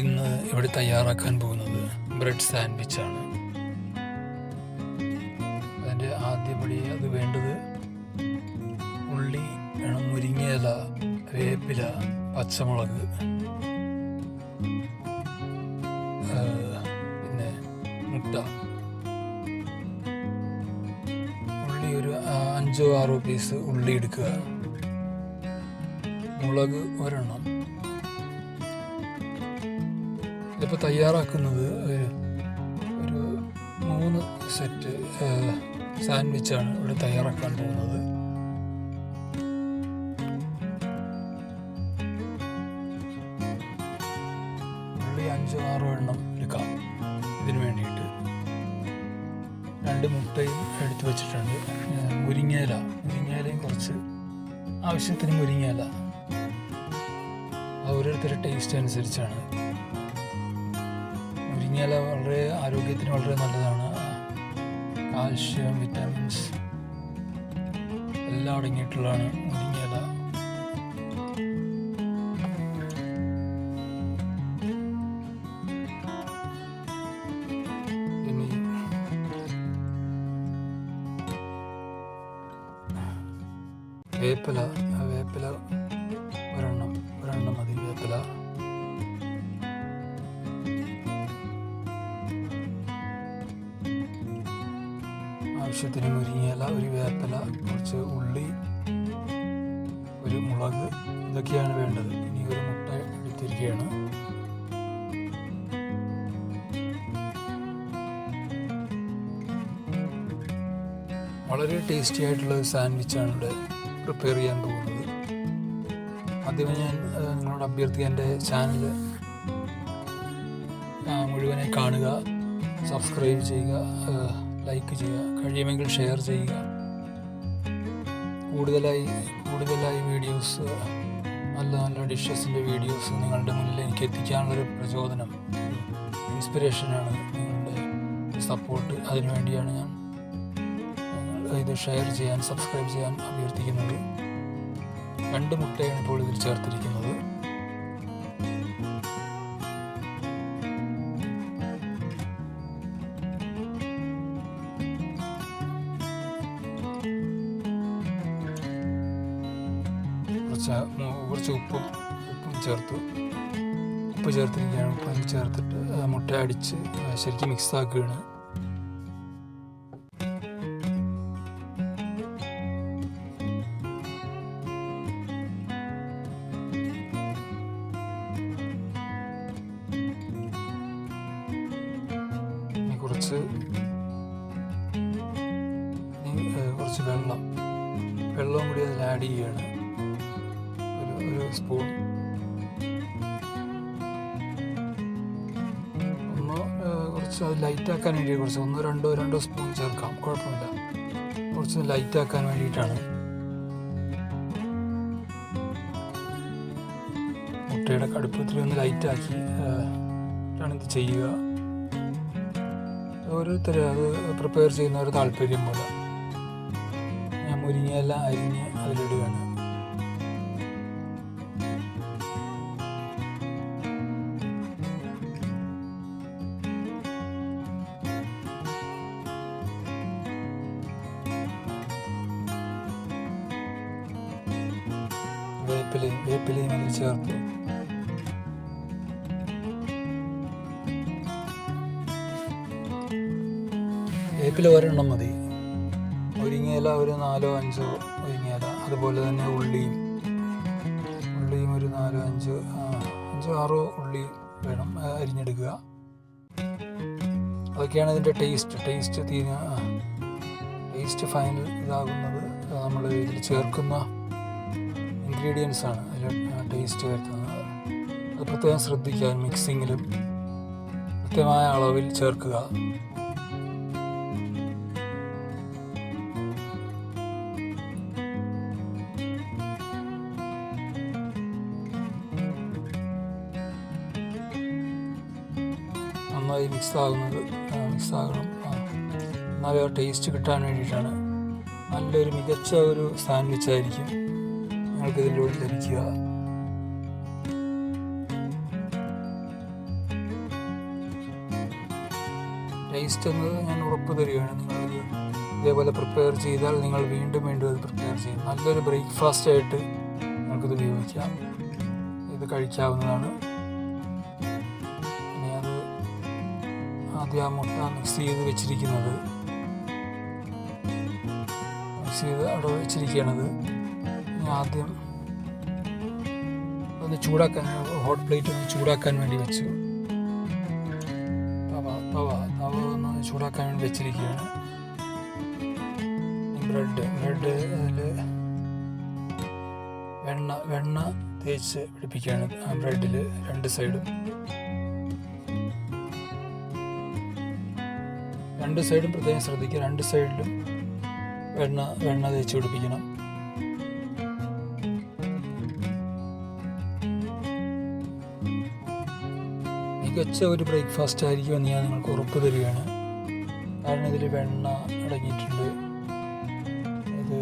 ഇന്ന് ഇവിടെ തയ്യാറാക്കാൻ പോകുന്നത് ബ്രെഡ് സാൻഡ്വിച്ചാണ്. അതിൻ്റെ ആദ്യപടി അത് വേണ്ടത് ഉള്ളി വേണം, മുരിങ്ങയില, വേപ്പില, പച്ചമുളക്, പിന്നെ മുട്ട. ഉള്ളി ഒരു 5-6 പീസ് ഉള്ളി എടുക്കുക. മുളക് ഒരെണ്ണം. ഇതിപ്പോൾ തയ്യാറാക്കുന്നത് ഒരു 3 സെറ്റ് സാൻഡ്വിച്ചാണ് ഇവിടെ തയ്യാറാക്കാൻ പോകുന്നത്. ഉള്ളി 5-6 എണ്ണം എടുക്കാം. ഇതിന് വേണ്ടിയിട്ട് 2 മുട്ടയും എടുത്തു വച്ചിട്ടുണ്ട്. മുരിങ്ങയിലയും കുറച്ച് ആവശ്യത്തിന് മുരിങ്ങയില. അത് ഓരോരുത്തരുടെ ടേസ്റ്റ് അനുസരിച്ചാണ്. മുരിങ്ങയില വളരെ ആരോഗ്യത്തിന് വളരെ നല്ലതാണ്. കാൽഷ്യം, വിറ്റാമിൻസ് എല്ലാം അടങ്ങിയിട്ടുള്ളതാണ് മുരിങ്ങയില. ഇനി വേപ്പില ഒരെണ്ണം മതി. വേപ്പില ആവശ്യത്തിന് മുരിങ്ങയില, ഒരു വേപ്പില, കുറച്ച് ഉള്ളി, ഒരു മുളക്, ഇതൊക്കെയാണ് വേണ്ടത്. ഇനി ഒരു മുട്ട എടുത്തിരിക്കുകയാണ്. വളരെ ടേസ്റ്റി ആയിട്ടുള്ള ഒരു സാൻഡ്വിച്ചാണ് ഇവിടെ പ്രിപ്പയർ ചെയ്യാൻ പോകുന്നത്. ആദ്യമേ ഞാൻ നിങ്ങളോട് അഭ്യർത്ഥിക്കുക, എൻ്റെ ചാനൽ മുഴുവനായി കാണുക, സബ്സ്ക്രൈബ് ചെയ്യുക, ലൈക്ക് ചെയ്യുക, കഴിയുമെങ്കിൽ ഷെയർ ചെയ്യുക. കൂടുതലായി വീഡിയോസ്, നല്ല ഡിഷസിൻ്റെ വീഡിയോസ് നിങ്ങളുടെ മുന്നിൽ എനിക്ക് എത്തിക്കാനുള്ളൊരു പ്രചോദനം, ഇൻസ്പിറേഷനാണ് നിങ്ങളുടെ സപ്പോർട്ട്. അതിനുവേണ്ടിയാണ് ഞാൻ ഇത് ഷെയർ ചെയ്യാൻ, സബ്സ്ക്രൈബ് ചെയ്യാൻ അഭ്യർത്ഥിക്കുന്നത്. 2 മുട്ടയാണ് ഇപ്പോൾ ഇതിൽ ചേർത്തിരിക്കുന്നത്. കുറച്ച് ഉപ്പും ചേർത്തിരിക്കുകയാണ്. ഉപ്പ് ചേർത്തിട്ട് മുട്ട അടിച്ച് ശരിക്കും മിക്സ് ആക്കുകയാണ്. കുറച്ച് വെള്ളം കൂടി അതിൽ ആഡ് ചെയ്യുകയാണ്. ഒരു സ്പൂൺ. കുറച്ച് അത് ലൈറ്റാക്കാൻ വേണ്ടി കുറച്ച് 1-2 സ്പൂൺ ചേർക്കാം, കുഴപ്പമില്ല. കുറച്ച് ലൈറ്റാക്കാൻ വേണ്ടിയിട്ടാണ്. മുട്ടയുടെ കടുപ്പത്തിൽ ഒന്ന് ലൈറ്റാക്കി ആണ് ഇത് ചെയ്യുക. ഓരോരുത്തർ അത് പ്രിപ്പയർ ചെയ്യുന്ന ഒരു താല്പര്യം പോലെ. ഞാൻ മുരിങ്ങയില അരിഞ്ഞ് അതിലിടുകയാണ്. വേപ്പിലയും അതിൽ ചേർത്തു. വേപ്പില ഒരെണ്ണം മതി. മുരിങ്ങയില ഒരു 4-5 മുരിങ്ങയില. അതുപോലെ തന്നെ ഉള്ളിയും ഒരു 5-6 ഉള്ളി വേണം, അരിഞ്ഞെടുക്കുക. അതൊക്കെയാണ് ഇതിൻ്റെ ടേസ്റ്റ് ഫൈനൽ ഇതാകുന്നത്. നമ്മൾ ഇതിൽ ചേർക്കുന്ന ഇൻഗ്രീഡിയൻസ് ആണ് അതിൽ ടേസ്റ്റ് വരുത്തുന്നത്. അത് പ്രത്യേകം ശ്രദ്ധിക്കുക. മിക്സിങ്ങിലും കൃത്യമായ അളവിൽ ചേർക്കുക. നന്നായി മിക്സ് ആകണം. എന്നാലും ആ ടേസ്റ്റ് കിട്ടാൻ വേണ്ടിയിട്ടാണ്. നല്ലൊരു മികച്ച ഒരു സാൻഡ്വിച്ച് ആയിരിക്കും നിങ്ങൾക്ക് ഇതിൻ്റെ ഉള്ളിൽ ലഭിക്കുക. ടേസ്റ്റ് എന്നത് ഞാൻ ഉറപ്പ് തരികയാണ്. നിങ്ങളിത് ഇതേപോലെ പ്രിപ്പയർ ചെയ്താൽ നിങ്ങൾ വീണ്ടും വീണ്ടും അത് പ്രിപ്പയർ ചെയ്യും. നല്ലൊരു ബ്രേക്ക്ഫാസ്റ്റായിട്ട് നിങ്ങൾക്കിത് ഉപയോഗിക്കാം. ഇത് കഴിക്കാവുന്നതാണ്. ഇനി അത് ആദ്യം ആ മുട്ട മിക്സ് ചെയ്ത് വെച്ചിരിക്കുന്നത് അവിടെ വെച്ചിരിക്കുകയാണത്. ഇനി ആദ്യം ഒന്ന് ചൂടാക്കാൻ, ഹോട്ട് പ്ലേറ്റ് ഒന്ന് ചൂടാക്കാൻ വേണ്ടി വെച്ചു. തവ ഒന്ന് ചൂടാക്കാൻ വേണ്ടി വെച്ചിരിക്കുകയാണ്. ബ്രെഡിൽ വെണ്ണ തേച്ച് പിടിപ്പിക്കുകയാണ് ആ ബ്രെഡിൽ രണ്ട് സൈഡും. പ്രത്യേകം ശ്രദ്ധിക്കുക, രണ്ട് സൈഡിലും വെണ്ണ തേച്ച് പിടിപ്പിക്കണം. മികച്ച ഒരു ബ്രേക്ക്ഫാസ്റ്റ് ആയിരിക്കുമെന്ന് ഞാൻ നിങ്ങൾക്ക് ഉറപ്പ് തരികയാണ്. കാരണം ഇതിൽ വെണ്ണ അടങ്ങിയിട്ടുണ്ട്. ഇത്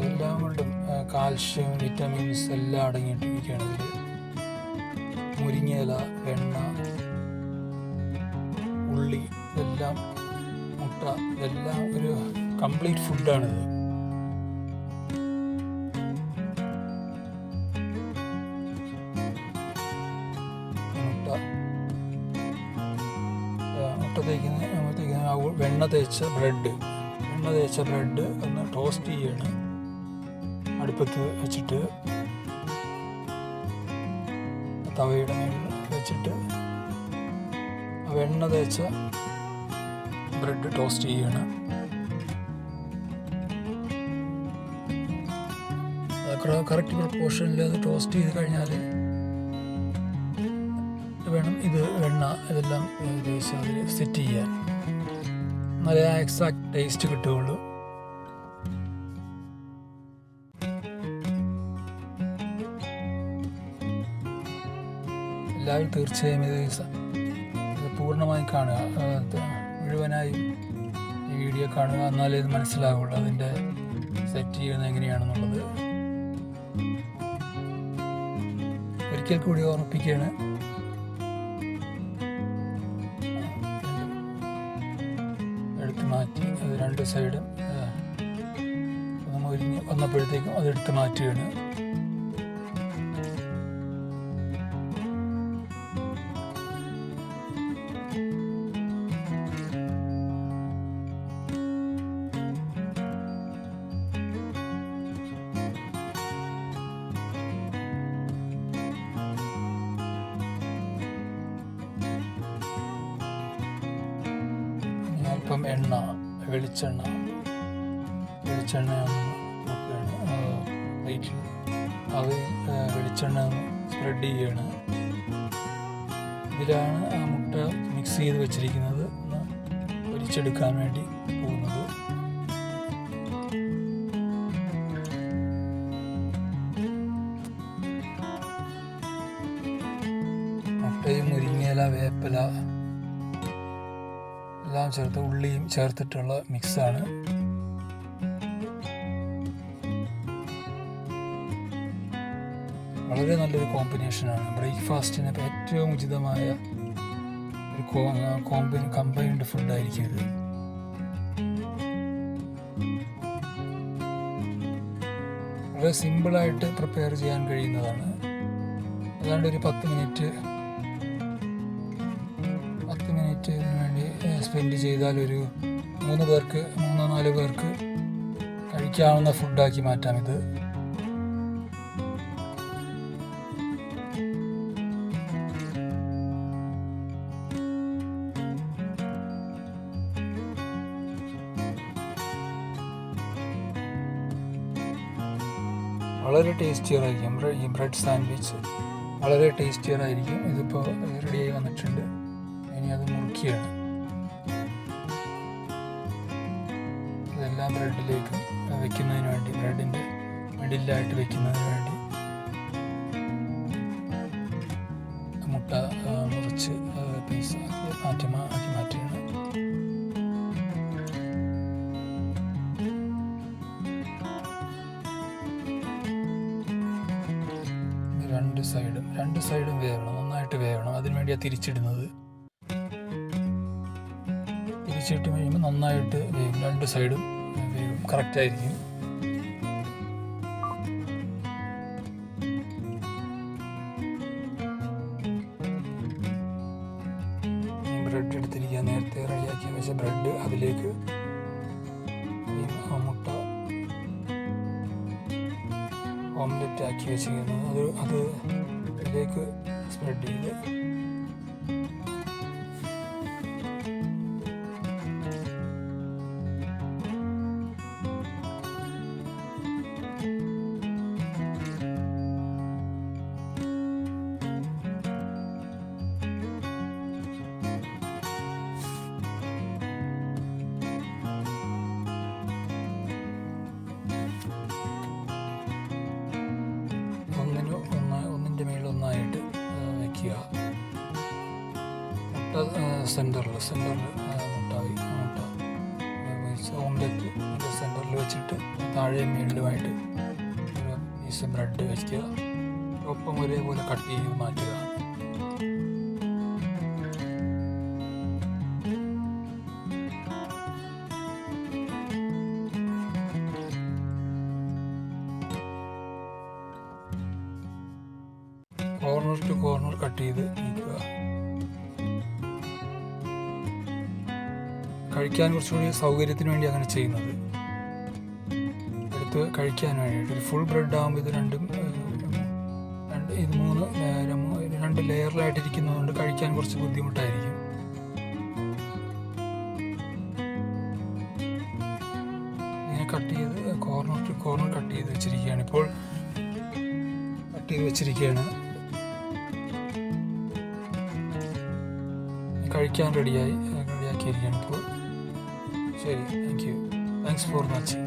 എല്ലാം കൊണ്ടും കാൽഷ്യം, വിറ്റമിൻസ് എല്ലാം അടങ്ങിയിട്ടിരിക്കുകയാണ് ഇതിൽ. മുരിങ്ങയില, വെണ്ണ, ഉള്ളി, ഇതെല്ലാം, മുട്ട, ഇതെല്ലാം ഒരു കംപ്ലീറ്റ് ഫുഡാണിത്. മുട്ട തേക്കുന്ന വെണ്ണ തേച്ച ബ്രെഡ് ഒന്ന് ടോസ്റ്റ് ചെയ്യാണ് അടുപ്പത്ത് വെച്ചിട്ട്. തവയുടെ മേളിൽ വെച്ചിട്ട് വെണ്ണ തേച്ച ബ്രെഡ് ടോസ്റ്റ് ചെയ്യാണ്. കറക്റ്റ് പ്രപ്പോർഷനിൽ അത് ടോസ്റ്റ് ചെയ്ത് കഴിഞ്ഞാൽ വേണം ഇത് വെണ്ണ ഇതെല്ലാം ഏകദേശം അതിൽ സെറ്റ് ചെയ്യാൻ. നല്ല എക്സാക്ട് ടേസ്റ്റ് കിട്ടുകയുള്ളൂ. എല്ലാവരും തീർച്ചയായും ഇത് പൂർണ്ണമായും കാണുക, മുഴുവനായും ഈ വീഡിയോ കാണുക. എന്നാലേ ഇത് മനസ്സിലാവുള്ളൂ അതിൻ്റെ സെറ്റ് ചെയ്യുന്നത് എങ്ങനെയാണെന്നുള്ളത്. ഒരിക്കൽ കൂടി ഓർമ്മിപ്പിക്കുകയാണ്, എടുത്ത് മാറ്റി അത് രണ്ട് സൈഡും മൊരിഞ്ഞ് വന്നപ്പോഴത്തേക്കും അതെടുത്ത് മാറ്റുകയാണ്. അല്പം വെളിച്ചെണ്ണ പ്ലേറ്റിൽ അത് വെളിച്ചെണ്ണ സ്പ്രെഡ് ചെയ്യുകയാണ്. ഇതിലാണ് ആ മുട്ട മിക്സ് ചെയ്ത് വെച്ചിരിക്കുന്നത് പൊരിച്ചെടുക്കാൻ വേണ്ടി പോകുന്നത്. മുട്ടയും മുരിങ്ങയില, വേപ്പില എല്ലാം ചേർത്ത് ഉള്ളിയും ചേർത്തിട്ടുള്ള മിക്സാണ്. വളരെ നല്ലൊരു കോമ്പിനേഷനാണ്. ബ്രേക്ക്ഫാസ്റ്റിന് ഏറ്റവും ഉചിതമായ ഒരു കമ്പൈൻഡ് ഫുഡായിരിക്കും ഇത്. വളരെ സിമ്പിളായിട്ട് പ്രിപ്പയർ ചെയ്യാൻ കഴിയുന്നതാണ്. ഏതാണ്ട് ഒരു 10 മിനിറ്റ് ഇതിനു വേണ്ടി സ്പെൻഡ് ചെയ്താൽ ഒരു 3-4 പേർക്ക് കഴിക്കാവുന്ന ഫുഡാക്കി മാറ്റാം ഇത്. വളരെ ടേസ്റ്റിയറായിരിക്കും ഈ ബ്രെഡ് സാൻഡ്വിച്ച്, വളരെ ടേസ്റ്റിയറായിരിക്കും. ഇതിപ്പോൾ റെഡിയായി വന്നിട്ടുണ്ട്. ഇനി അത് മുറിക്കുകയാണ്. ഇതെല്ലാം ബ്രെഡിലേക്ക് വെക്കുന്നതിന് വേണ്ടി, ബ്രെഡിൻ്റെ മിഡിലായിട്ട് വെക്കുന്നതിന് വേണ്ടി മുട്ട മുറിച്ച് പീസ് ആക്കി മാറ്റുകയാണ്. രണ്ട് സൈഡും വേവണം, നന്നായിട്ട് വേവണം. അതിനു വേണ്ടിയാണ് തിരിച്ചിടുന്നത്. തിരിച്ചിട്ട് കഴിയുമ്പോൾ നന്നായിട്ട് വേവും, രണ്ട് സൈഡും വേവും, കറക്റ്റായിരിക്കും. ബ്രെഡ് എടുത്തിരിക്കുക, നേരത്തെ റെഡിയാക്കി വെച്ച ബ്രെഡ് അതിലേക്ക് മുട്ട ഓംലെറ്റ് ആക്കി വെച്ചിരിക്കുന്നത് അത് അതിലേക്ക് സ്പ്രെഡ് ചെയ്ത് ഒന്നിൻ്റെ മേളിൽ ഒന്നായിട്ട് വയ്ക്കുക. മുട്ട സെൻറ്ററിൽ മുട്ട ഓംലെറ്റ് സെൻറ്ററിൽ വെച്ചിട്ട് താഴെ മേളിലുമായിട്ട് ഒരു പീസ് ബ്രെഡ് വയ്ക്കുക. ഒപ്പം ഒരേപോലെ കട്ട് ചെയ്ത് മാറ്റുക. കോർണർ ടു കോർണർ കട്ട് ചെയ്ത് നീക്കുക. കഴിക്കാൻ കുറച്ചുകൂടി സൗകര്യത്തിന് വേണ്ടി അങ്ങനെ ചെയ്യുന്നത്. എടുത്ത് കഴിക്കാൻ വേണ്ടിയിട്ട് ഒരു ഫുൾ ബ്രെഡ് ആകുമ്പോൾ ഇത് രണ്ട് ലെയറിലായിട്ടിരിക്കുന്നതുകൊണ്ട് കഴിക്കാൻ കുറച്ച് ബുദ്ധിമുട്ടായിരിക്കും. ഇങ്ങനെ കട്ട് ചെയ്ത് കോർണർ ടു കോർണർ കട്ട് ചെയ്ത് വെച്ചിരിക്കുകയാണ്. ഇപ്പോൾ കട്ട് ചെയ്ത് വെച്ചിരിക്കുകയാണ്. കഴിക്കാൻ റെഡിയാക്കിയിരിക്കുകയാണ് ഇപ്പോൾ. ശരി, താങ്ക്സ് ഫോർ വാച്ചിങ്.